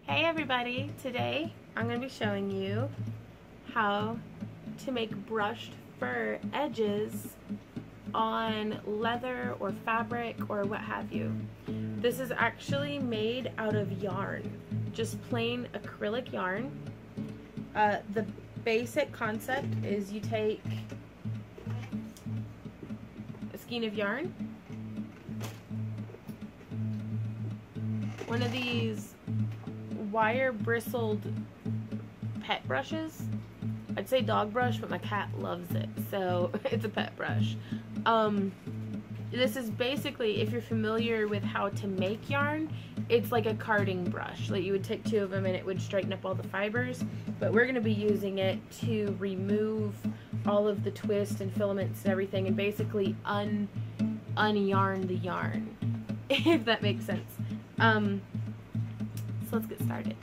Hey everybody, today I'm going to be showing you how to make brushed fur edges on leather or fabric or what have you. This is actually made out of yarn, just plain acrylic yarn. The basic concept is you take a skein of yarn, one of these wire bristled pet brushes. I'd say dog brush, but my cat loves it, so it's a pet brush. This is basically, if you're familiar with how to make yarn, it's like a carding brush. Like you would take two of them and it would straighten up all the fibers, but we're going to be using it to remove all of the twist and filaments and everything, and basically un-yarn the yarn, if that makes sense. So let's get started.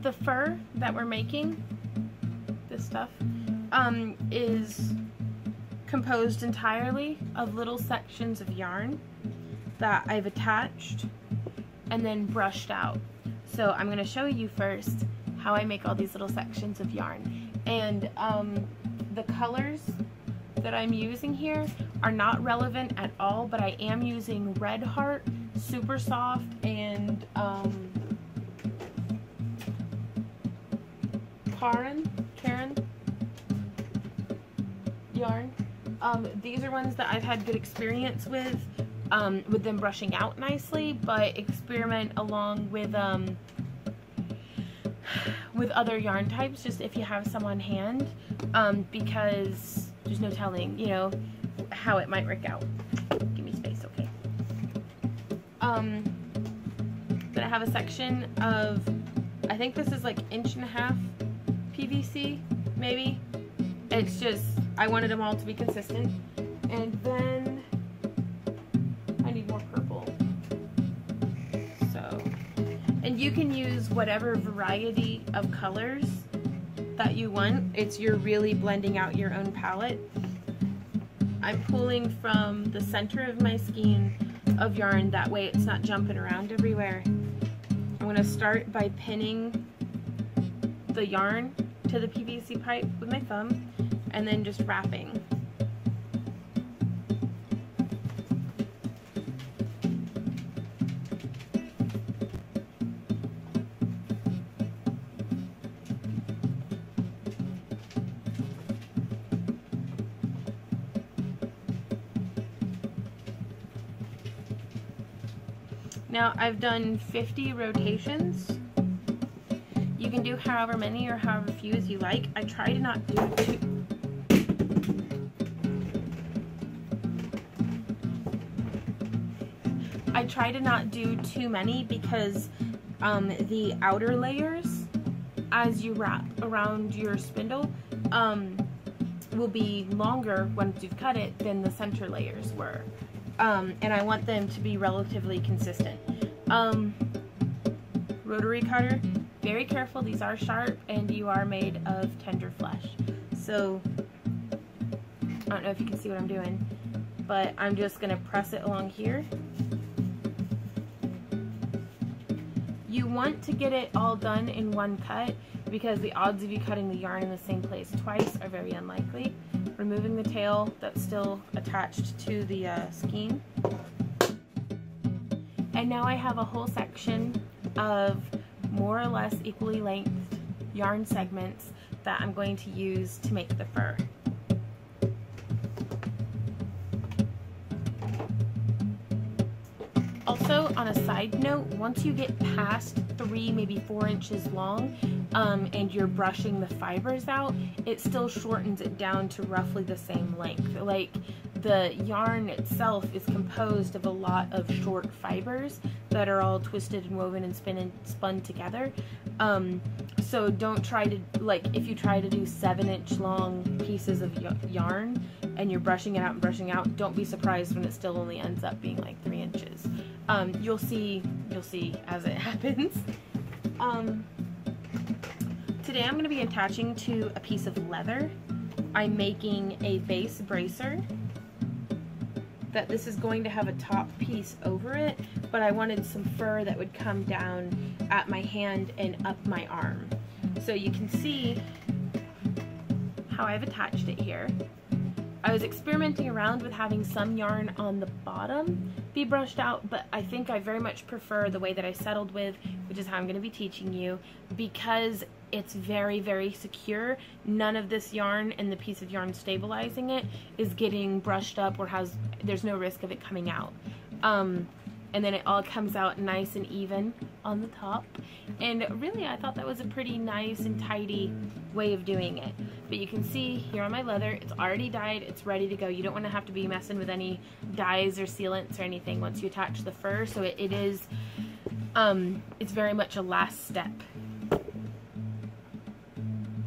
The fur that we're making, this stuff, is composed entirely of little sections of yarn that I've attached and then brushed out. So I'm going to show you first how I make all these little sections of yarn. And the colors that I'm using here are not relevant at all, but I am using Red Heart, Super Soft, and Karen yarn. These are ones that I've had good experience with them brushing out nicely, but experiment along with other yarn types, just if you have some on hand, because there's no telling, you know, how it might work out. Give me space, okay? Then I have a section of, I think this is like 1.5" PVC, maybe. It's just, I wanted them all to be consistent. And then I need more purple. So, and you can use whatever variety of colors that you want. You're really blending out your own palette. I'm pulling from the center of my skein of yarn, that way it's not jumping around everywhere. I'm going to start by pinning the yarn to the PVC pipe with my thumb and then just wrapping. Now I've done 50 rotations. You can do however many or however few as you like. I try to not do too many because the outer layers, as you wrap around your spindle, will be longer once you've cut it than the center layers were. And I want them to be relatively consistent. Rotary cutter, very careful, these are sharp and you are made of tender flesh. So, I don't know if you can see what I'm doing, but I'm just going to press it along here. You want to get it all done in one cut because the odds of you cutting the yarn in the same place twice are very unlikely. Removing the tail that's still attached to the skein. And now I have a whole section of more or less equally length yarn segments that I'm going to use to make the fur. Also, on a side note, once you get past 3, maybe 4 inches long, and you're brushing the fibers out, it still shortens it down to roughly the same length. Like, the yarn itself is composed of a lot of short fibers that are all twisted and woven and spun together. So don't try to, like, if you try to do 7-inch long pieces of yarn and you're brushing it out and brushing out, don't be surprised when it still only ends up being like 3 inches. You'll see as it happens. Today I'm going to be attaching to a piece of leather. I'm making a base bracer that this is going to have a top piece over it, but I wanted some fur that would come down at my hand and up my arm. So you can see how I've attached it here. I was experimenting around with having some yarn on the bottom be brushed out, but I think I very much prefer the way that I settled with, which is how I'm going to be teaching you, because it's very, very secure. None of this yarn and the piece of yarn stabilizing it is getting brushed up or there's no risk of it coming out. And then it all comes out nice and even on the top. And really, I thought that was a pretty nice and tidy way of doing it. But you can see here on my leather, it's already dyed, it's ready to go. You don't want to have to be messing with any dyes or sealants or anything once you attach the fur. So it's very much a last step.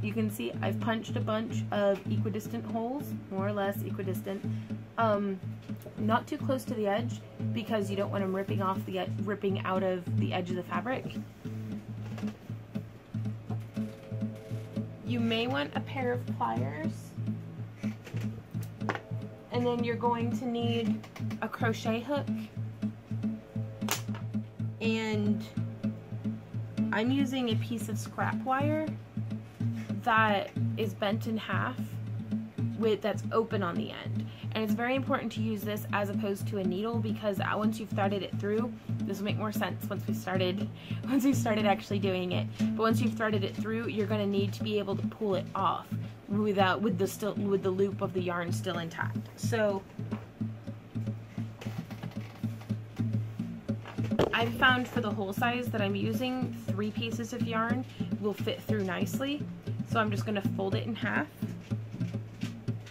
You can see I've punched a bunch of equidistant holes, more or less equidistant. Not too close to the edge because you don't want them ripping out of the edge of the fabric. You may want a pair of pliers, and then you're going to need a crochet hook, and I'm using a piece of scrap wire that is bent in half that's open on the end. And it's very important to use this as opposed to a needle, because once you've threaded it through, this will make more sense once we started actually doing it. But once you've threaded it through, you're going to need to be able to pull it off with the loop of the yarn still intact. So I've found for the hole size that I'm using, 3 pieces of yarn will fit through nicely. So I'm just going to fold it in half.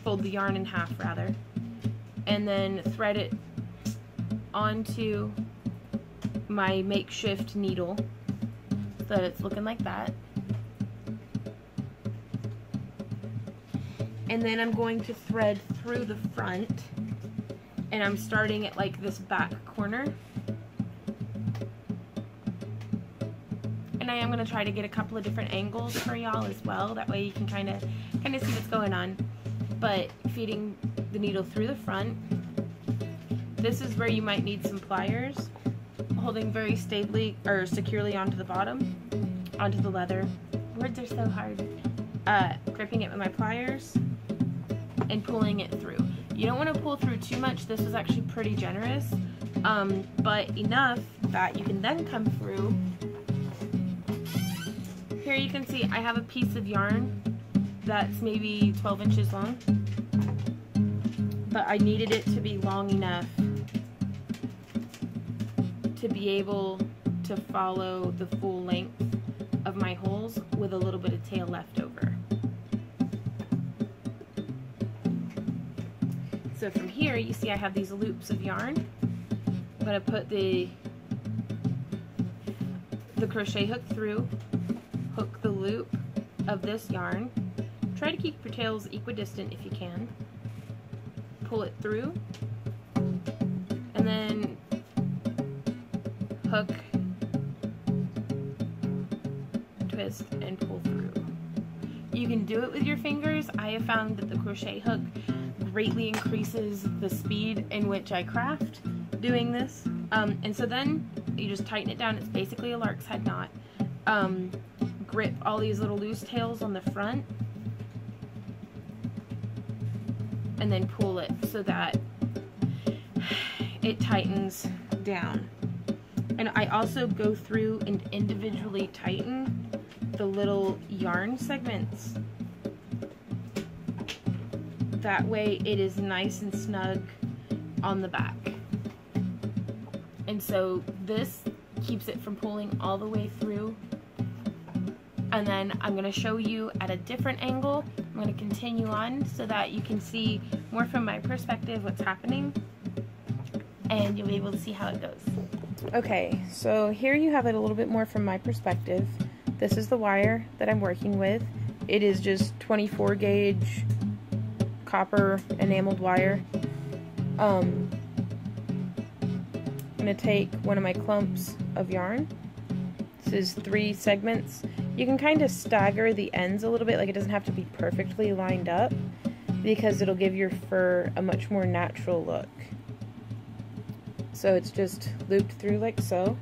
Fold the yarn in half rather, and then thread it onto my makeshift needle so that it's looking like that. And then I'm going to thread through the front, and I'm starting at like this back corner. And I am going to try to get a couple of different angles for y'all as well, that way you can kind of see what's going on. But feeding the needle through the front, this is where you might need some pliers, holding very stably or securely onto the bottom, onto the leather. Words are so hard. Gripping it with my pliers and pulling it through. You don't want to pull through too much. This was actually pretty generous, but enough that you can then come through. Here you can see I have a piece of yarn that's maybe 12 inches long, but I needed it to be long enough to be able to follow the full length of my holes with a little bit of tail left over. So from here you see I have these loops of yarn. I'm going to put the crochet hook through, hook the loop of this yarn. Try to keep your tails equidistant if you can. Pull it through, and then hook, twist, and pull through. You can do it with your fingers. I have found that the crochet hook greatly increases the speed in which I craft doing this. And so then you just tighten it down. It's basically a lark's head knot. Grip all these little loose tails on the front, and then pull it so that it tightens down. And I also go through and individually tighten the little yarn segments. That way it is nice and snug on the back. And so this keeps it from pulling all the way through. And then I'm going to show you at a different angle. I'm going to continue on so that you can see more from my perspective what's happening, and you'll be able to see how it goes. Okay, so here you have it a little bit more from my perspective. This is the wire that I'm working with. It is just 24 gauge copper enameled wire. I'm going to take one of my clumps of yarn. This is 3 segments. You can kind of stagger the ends a little bit, like it doesn't have to be perfectly lined up, because it'll give your fur a much more natural look. So it's just looped through like so.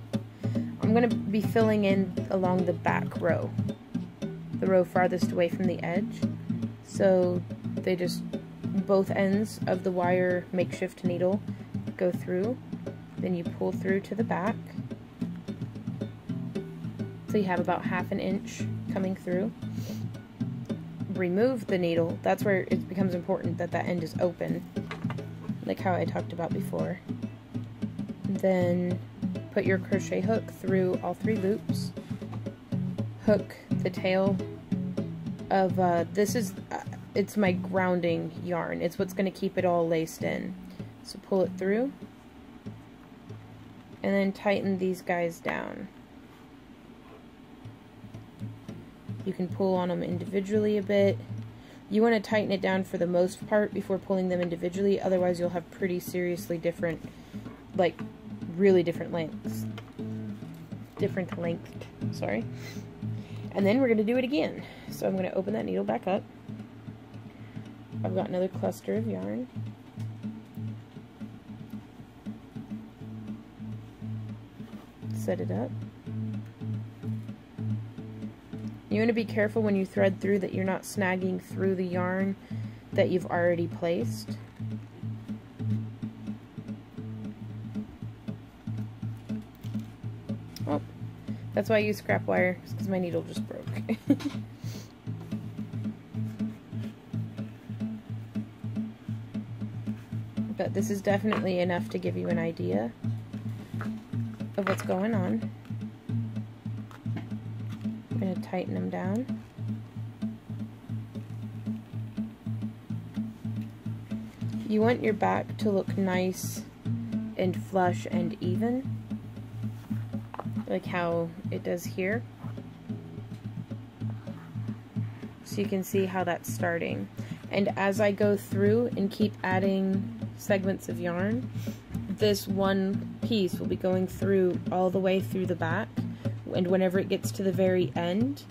I'm going to be filling in along the back row, the row farthest away from the edge. So they just, both ends of the wire makeshift needle go through, then you pull through to the back. So you have about 1/2 inch coming through. Remove the needle. That's where it becomes important that that end is open, like how I talked about before. Then put your crochet hook through all 3 loops. Hook the tail of, it's my grounding yarn. It's what's going to keep it all laced in. So pull it through, and then tighten these guys down. You can pull on them individually a bit. You want to tighten it down for the most part before pulling them individually, otherwise you'll have pretty seriously different, like really different lengths. Sorry. And then we're going to do it again. So I'm going to open that needle back up. I've got another cluster of yarn. Set it up. You want to be careful when you thread through that you're not snagging through the yarn that you've already placed. Oh, that's why I use scrap wire, because my needle just broke. But this is definitely enough to give you an idea of what's going on. I'm going to tighten them down. You want your back to look nice and flush and even, like how it does here. So you can see how that's starting. And as I go through and keep adding segments of yarn, this one piece will be going through all the way through the back, and whenever it gets to the very end,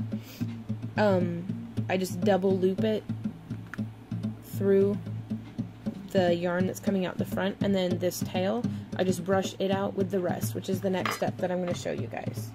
I just double loop it through the yarn that's coming out the front, and then this tail, I just brush it out with the rest, which is the next step that I'm going to show you guys.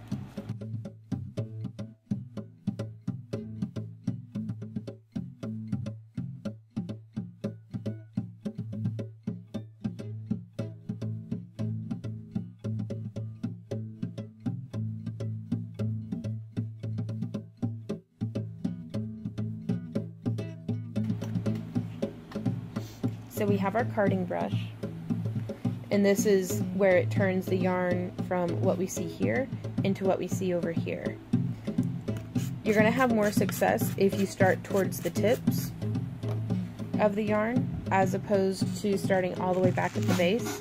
So we have our carding brush, and this is where it turns the yarn from what we see here into what we see over here. You're going to have more success if you start towards the tips of the yarn as opposed to starting all the way back at the base,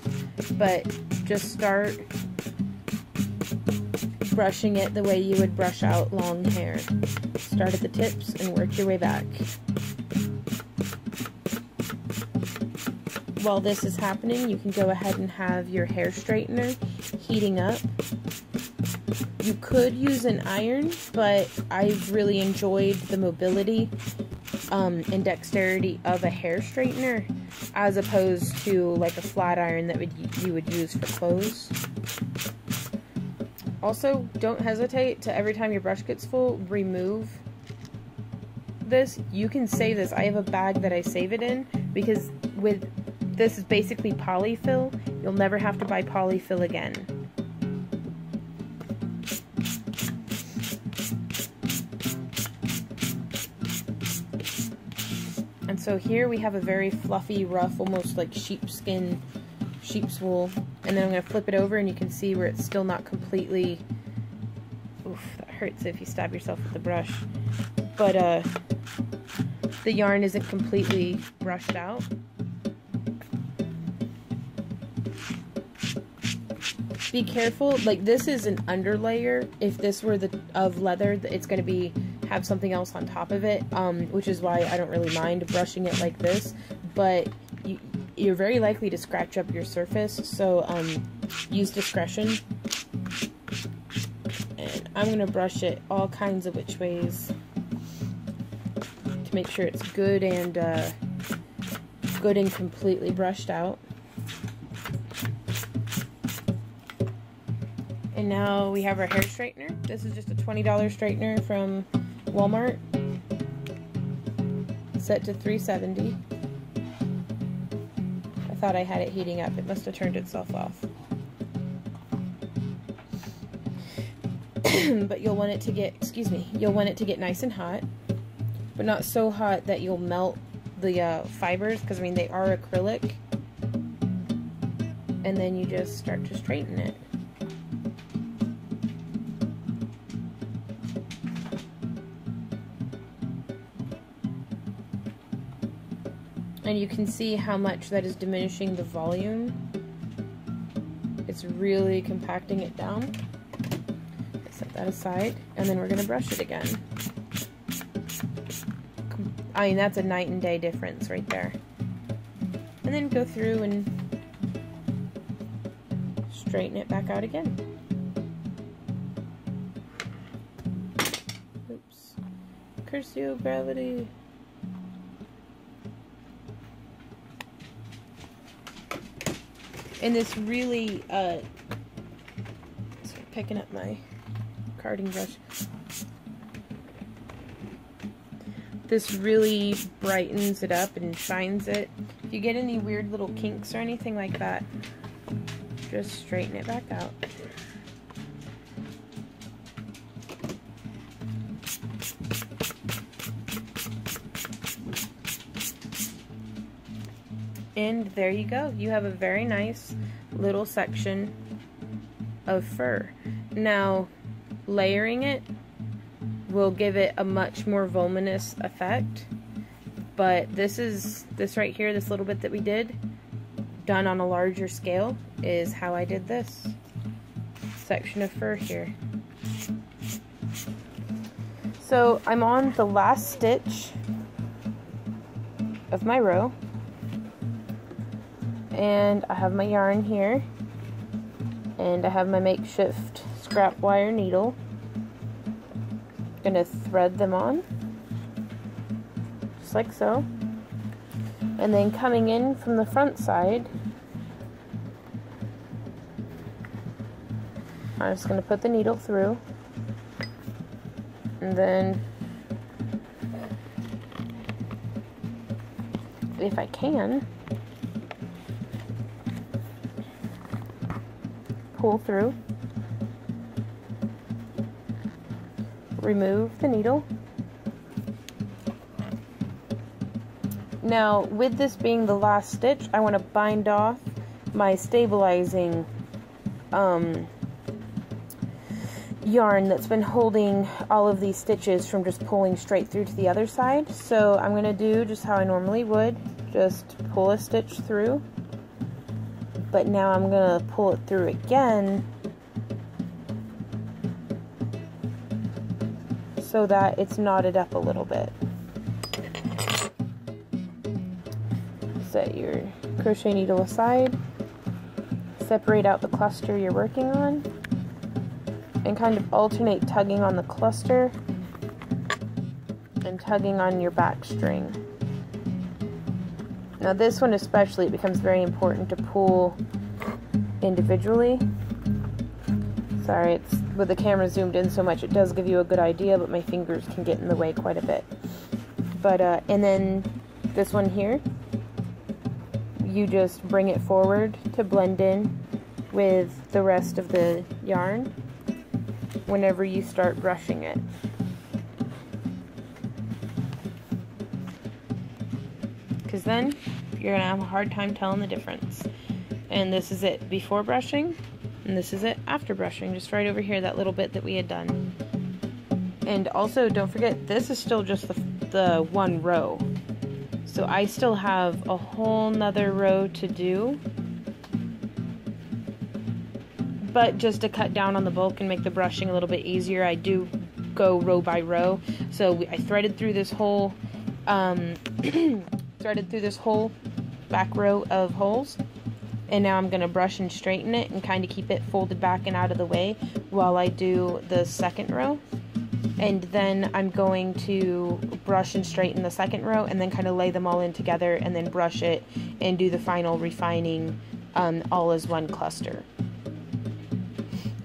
but just start brushing it the way you would brush out long hair. Start at the tips and work your way back. While this is happening, you can go ahead and have your hair straightener heating up. You could use an iron, but I've really enjoyed the mobility and dexterity of a hair straightener as opposed to like a flat iron that you would use for clothes. Also, don't hesitate to, every time your brush gets full, remove this. You can save this. I have a bag that I save it in, because with this is basically polyfill. You'll never have to buy polyfill again. And so here we have a very fluffy, rough, almost like sheep's wool. And then I'm going to flip it over, and you can see where it's still not completely, oof, that hurts if you stab yourself with the brush. But the yarn isn't completely brushed out. Be careful, like this is an underlayer. If this were of leather, it's going to have something else on top of it, which is why I don't really mind brushing it like this, but you're very likely to scratch up your surface, so use discretion. And I'm going to brush it all kinds of which ways to make sure it's good and completely brushed out. And now we have our hair straightener. This is just a $20 straightener from Walmart. Set to 370. I thought I had it heating up. It must have turned itself off. But you'll want it to get, you'll want it to get nice and hot, but not so hot that you'll melt the fibers, because I mean they are acrylic. And then you just start to straighten it. And you can see how much that is diminishing the volume. It's really compacting it down. Set that aside, and then we're going to brush it again. I mean, that's a night and day difference right there. And then go through and straighten it back out again. Oops. Curse you, gravity. And this really, picking up my carding brush. This really brightens it up and shines it. If you get any weird little kinks or anything like that, just straighten it back out. And there you go. You have a very nice little section of fur. Now, layering it will give it a much more voluminous effect. But this right here, this little bit that we did, done on a larger scale, is how I did this section of fur here. So I'm on the last stitch of my row. And I have my yarn here, and I have my makeshift scrap wire needle. Gonna thread them on, just like so. And then coming in from the front side, I'm just gonna put the needle through, and then, if I can, pull through, remove the needle. Now, with this being the last stitch, I want to bind off my stabilizing yarn that's been holding all of these stitches from just pulling straight through to the other side. So I'm going to do just how I normally would, just pull a stitch through. But now I'm going to pull it through again so that it's knotted up a little bit. Set your crochet needle aside, separate out the cluster you're working on, and kind of alternate tugging on the cluster and tugging on your back string. Now this one especially, it becomes very important to pull individually. Sorry, it's with the camera zoomed in so much, it does give you a good idea, but my fingers can get in the way quite a bit. But, and then this one here, you just bring it forward to blend in with the rest of the yarn whenever you start brushing it. Because then you're going to have a hard time telling the difference. And this is it before brushing, and this is it after brushing, just right over here, that little bit that we had done. And also, don't forget, this is still just the one row. So I still have a whole nother row to do. But just to cut down on the bulk and make the brushing a little bit easier, I do go row by row. So I threaded through this whole back row of holes, and now I'm going to brush and straighten it and kind of keep it folded back and out of the way while I do the second row. And then I'm going to brush and straighten the second row and then kind of lay them all in together and then brush it and do the final refining all as one cluster.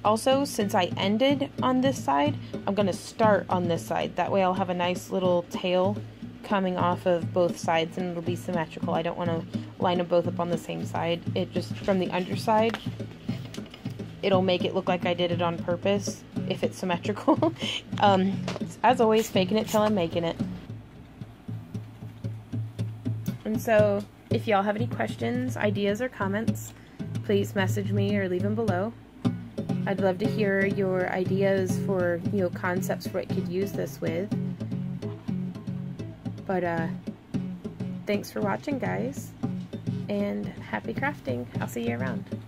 Also, since I ended on this side, I'm going to start on this side. That way I'll have a nice little tail coming off of both sides and it'll be symmetrical. I don't want to line them both up on the same side. It just, from the underside, it'll make it look like I did it on purpose if it's symmetrical. As always, faking it till I'm making it. And so, if y'all have any questions, ideas, or comments, please message me or leave them below. I'd love to hear your ideas for, you know, concepts for what you could use this with. But, thanks for watching, guys, and happy crafting. I'll see you around.